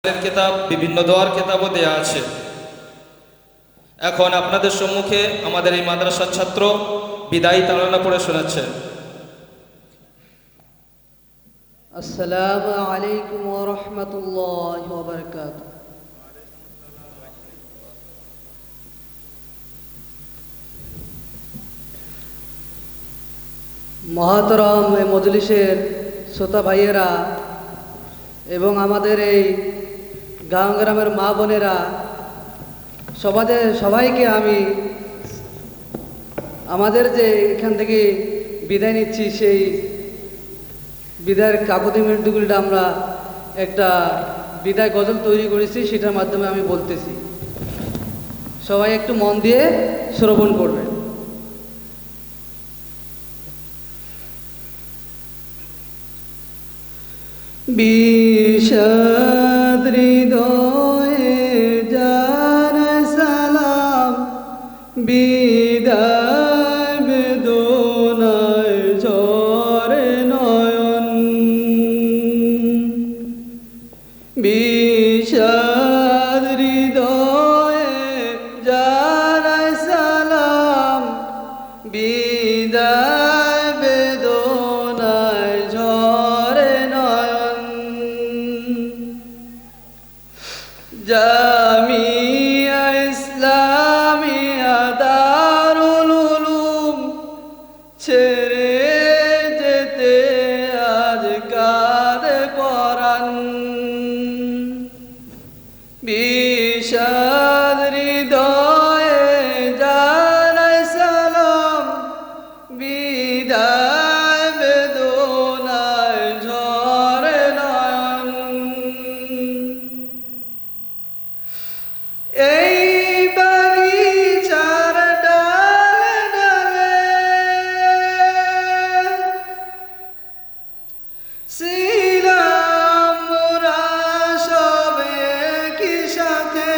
কিতাব, বিভিন্ন দোয়ার কিতাবও দেয়া আছে। এখন আপনাদের সম্মুখে আমাদের এই মাদ্রাসার ছাত্র বিদায়ী তারানা পড়ে শোনাচ্ছে। আসসালামু আলাইকুম ওয়া রাহমাতুল্লাহি ওয়া বারাকাতুহু। মহতরম এই মজলিসের শ্রোতা ভাইয়েরা এবং আমাদের এই গাঁও গ্রামের মা বোনেরা, সবাইকে আমি আমাদের যে এখান থেকে বিদায় নিচ্ছি, সেই বিদায়ের কাকুতি মিনটগুলিটা আমরা একটা বিদায় গজল তৈরি করেছি, সেটার মাধ্যমে আমি বলতেছি। সবাই একটু মন দিয়ে শ্রবণ করবেন। বিষাদ হৃদয়ে জানাই সালাম, বিদায় বেদনায় ঝরে নয়ন। বিষাদ হৃদয়ে জানাই সালাম, বিদায় বেদনায় ঝরে নয়ন। জামিয়া ইসলামিয়া দারুল উলুম ছেড়ে যেতে আজ কাঁদে পরাণ। বিষাদ হৃদয়ে জানাই সালাম, বিদায় বেদনায় ঝরে নয়ন। এই বাগিচার ডালে ডালে ছিলাম মোরা সবে কি সাথে।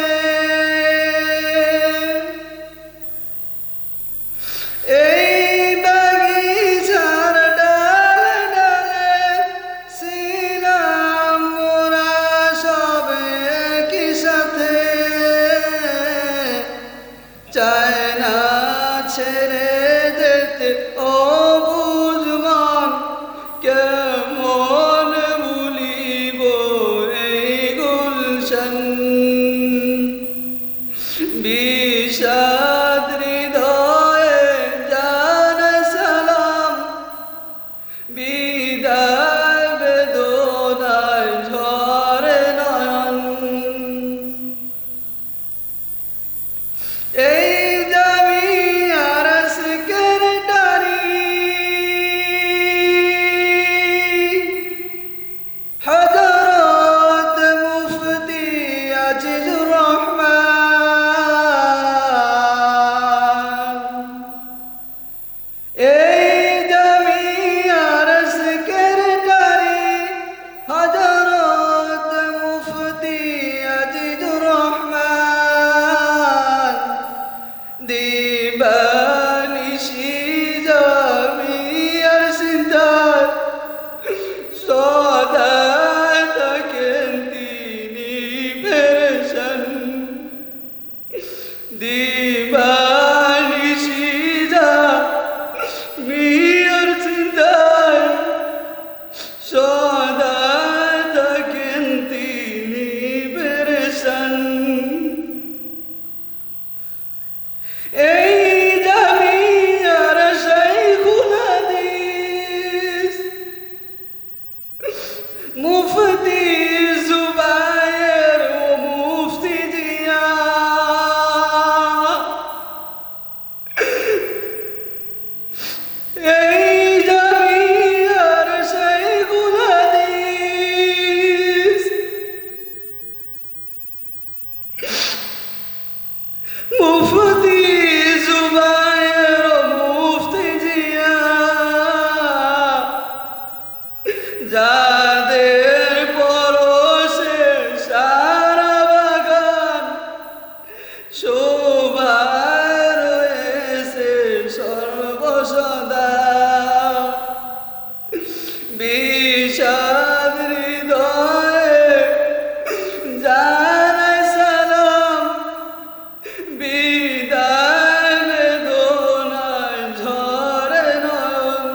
এই বাগিচার ডালে ডালে ছিলাম মোরা সবে কি সাথে। চায় না ছেড়ে যেতে ও বুঝমান, কেমন ভুলিব এই গুলশান। বিষাদ হৃদয়ে জানাই সালাম, বিদায় বেদনায় ঝরে নয়ন। এই জামিয়ার সেক্রেটারি হযরত মুফতি আজিজুর রহমান, জানাই সালাম বিদায় বেদনায় ঝরে নয়ন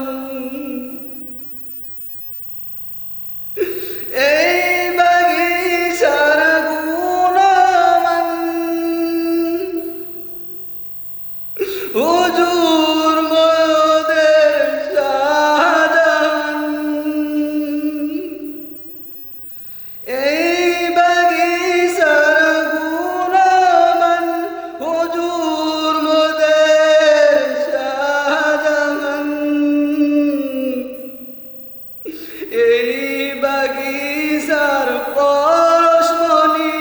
এই বাগিচার গুণমান হুজুর ময়দের শাহজাহান এই বাগিচার গুণমান হুজুর ময়দের শাহজাহান এই বাগিচার পরশমণি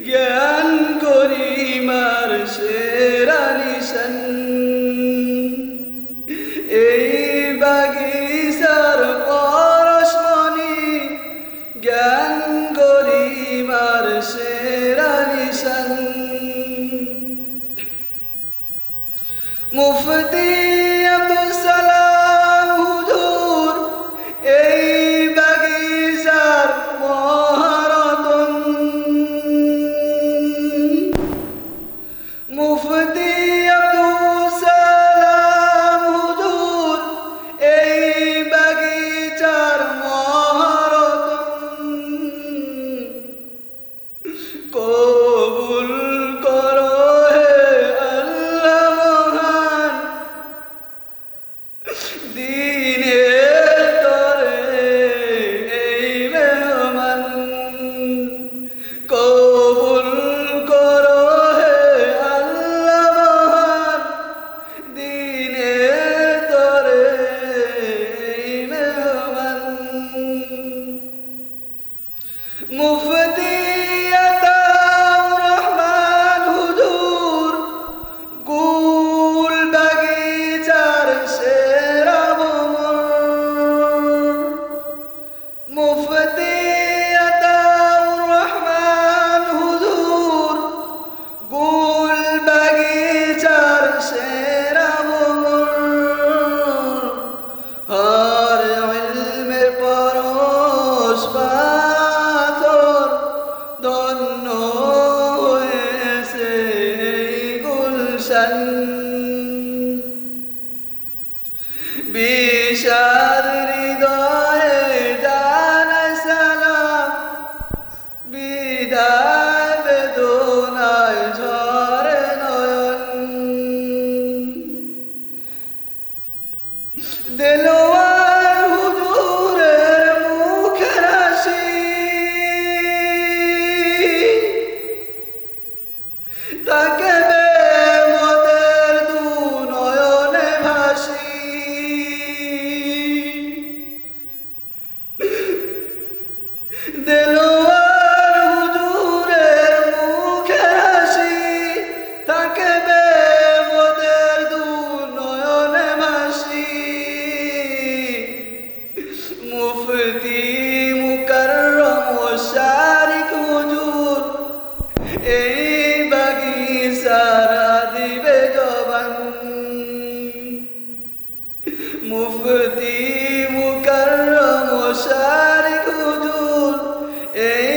জ্ঞান গরিমার সেরা নিশান এই বাগিচার পরশমণি জ্ঞান গরিমার সেরা নিশান মুফতি আব্দুল সালাম হুজুর এই বাগিচার মহারতন মুফতি আব্দুল সালাম হুজুর এই বাগিচার মহারতন কবুল করো হে আল্লাহ মহান দিনের তরে এই মেহমান কবুল করো হে আল্লাহ মহান দিনের তরে এই মেহমান মুফতি আতাউর রহমান হুজুর গুল বাগিচার সেরা ভ্রমর মুফতি আতাউর রহমান হুজুর গুল বাগিচার সেরা ভ্রমর হর ইলমের পরশ পাথর ধন্য হয়েছে এই গুলশান বিষাদ হৃদয়ে জানাই সালাম বিদায় বেদনায় ঝরে নয়ন দেলোয়ার হুজুরের মুখের হাসি তাকে মদের দু নয়নে ভাসি দেলোয়ার হুজুরের মুখের হাসি তাকে মদের দু নয়নে ভাসি মুফতি মুকাররম ও শারিক হুজুর এই বাগিচার দিবে জবান মুফতি মুকাররম ও শারিক হুজুর এই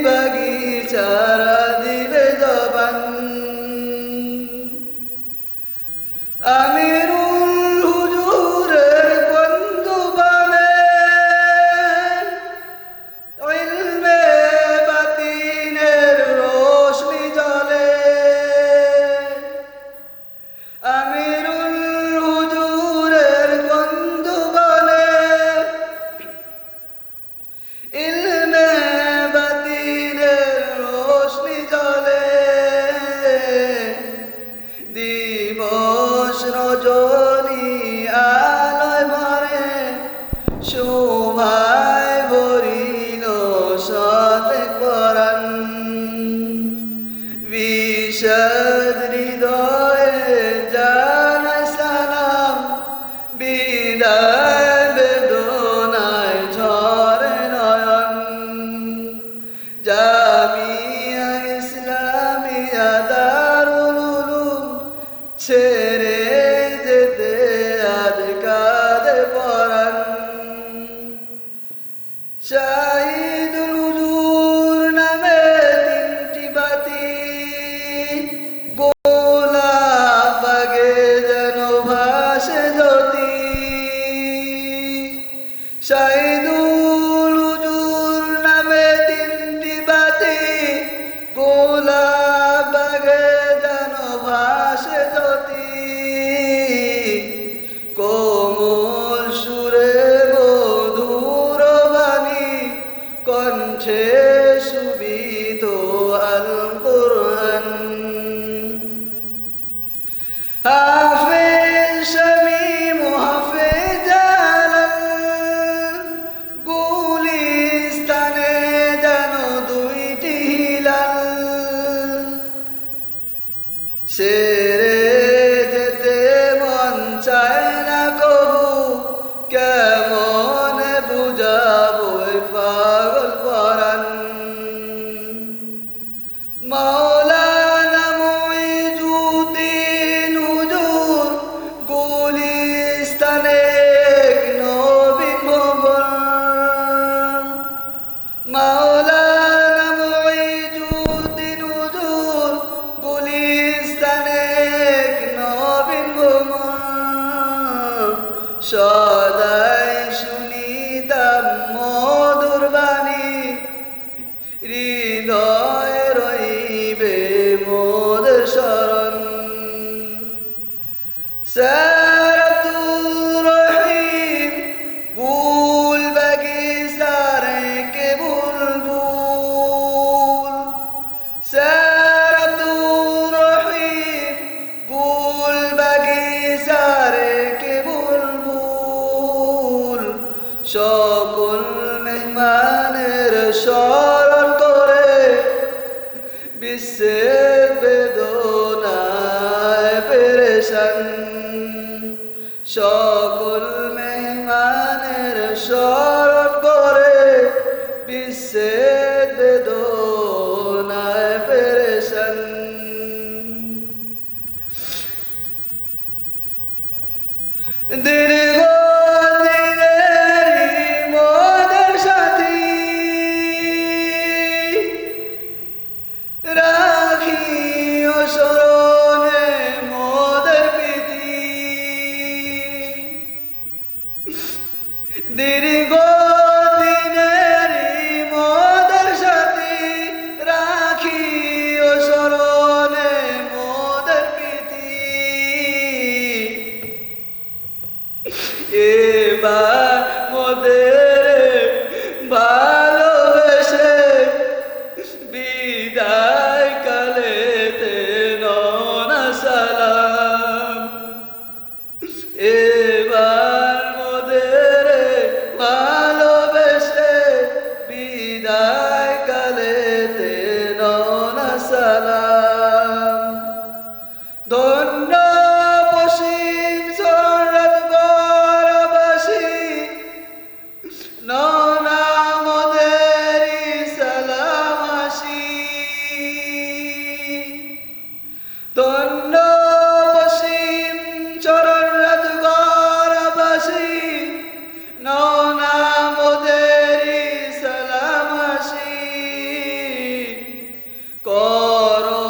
বাগিচার দিবে জবান আমিরুল হুজুরের কন্দুবানে ইলমে বাতিনের রোশনি জ্বলে আমিরুল হুজুরের কন্দুবানে ইলমে বাতিনের রোশনি জ্বলে দিবস রজনী আলোয় ভরে শোভায় ভরিল সতে পরাণ বিষাদ হৃদয়ে জানাই সালাম বিদায় বেদনায় ঝরে নয়ন জামিয়া ইসলামিয়া দারুল উলুম ছেড়ে যেতে আজ কাঁদে পরাণ শাহিদুল হুজুর শোভিত আল কুরআন হাফেজ শামীম হাফেজ জালাল গুলিস্তানে যেন দুইটি হিলাল সেরে যেতে মন চায় না কবু কেমন বুঝাবো এ পাগল পরাণ মাওলানা মুইজুদ্দিন হুজুর গুলিস্তানে নবীন ভবন মাওলানা মুইজুদ্দিন হুজুর গুলিস্তানে নবীন ভবন সদাই শুনিতাম মধুর বাণী হৃদয়ে রইবে মোদের শরণ স্যার আব্দুর রহিম গুল বাগিচার কে বুলবুল স্যার আব্দুর রহিম গুল বাগিচার কে বুলবুল সকল মেহমানের স্মরণ করে বিশ্বের বেদনায় পেরেশান সকল মেহমানের স্মরণ করে বিশ্বের বেদনায় পেরেশান দীর্ঘ দিনেরই মোদের সাথী রাখিও স্মরণে মোদের প্রীতি দীর্ঘ দিনেরই মোদের সাথী রাখিও স্মরণে মোদের প্রীতি এবার মোদের ভালোবেসে বিদায় কালেতে ননা সালাম এবার মোদের ভালোবেসে বিদায় কালেতে ননা সালাম ধন্য পশ্চিম সরাত গড়বাসী ননা মোদেরি সালাম আসি ধন্য পশ্চিম চরণরাত গড়বাসী ননা মোদেরি সালাম আসি করো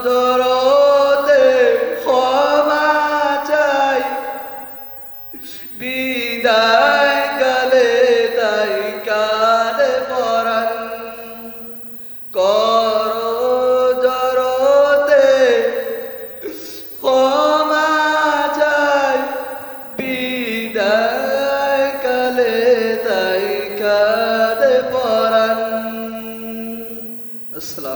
দরদে ক্ষমা চাই বিদায় কালে তাই কাঁদে পরাণ করো দরদে ক্ষমা চাই বিদায় কালে তাই কাঁদে পরাণ আসসালাম